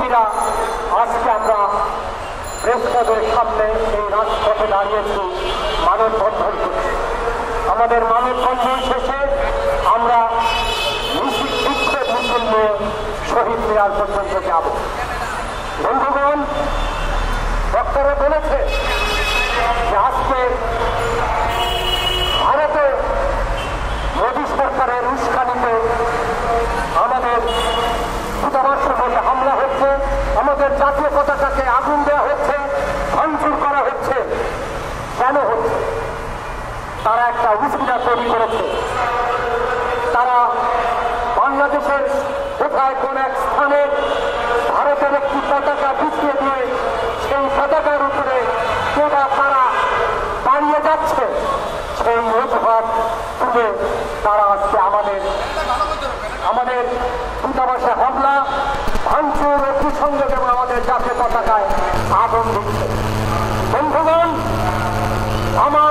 কর্মীরা আজকে আমরা প্রেস ক্লাবের সামনে এই রাজপথে দাঁড়িয়েছি মানববন্ধন করছি। আমাদের মানববন্ধন শেষে আমরা বিক্ষোভ মিছিল নিয়ে শহীদ মিনার পর্যন্ত যাব। বন্ধুগণ, বক্তারা বলেছে যে আজকে ভারতে মোদী সরকারের উস্কানিতে আমাদের দূতাবাসের মধ্যে হামলা হচ্ছে, আমাদের জাতীয় পতাকাকে আগুন দেওয়া হচ্ছে, ভাঙচুর করা হচ্ছে। কেন হচ্ছে? তারা একটা উস্কানি তৈরি করেছে। তারা বাংলাদেশের কোথায় কোন এক স্থানে ভারতের একটি পতাকা বিছিয়ে দিয়ে সেই পতাকার উপরে কেবা তারা দাঁড়িয়ে যাচ্ছে, সেই অজুহাত তুলে তারা আজকে আমাদের দূতাবাসে হামলা, ভাঙচুর, অগ্নিসংযোগ এবং আমাদের জাতীয় পতাকায় আগুন দিচ্ছে। বন্ধুগণ, আমার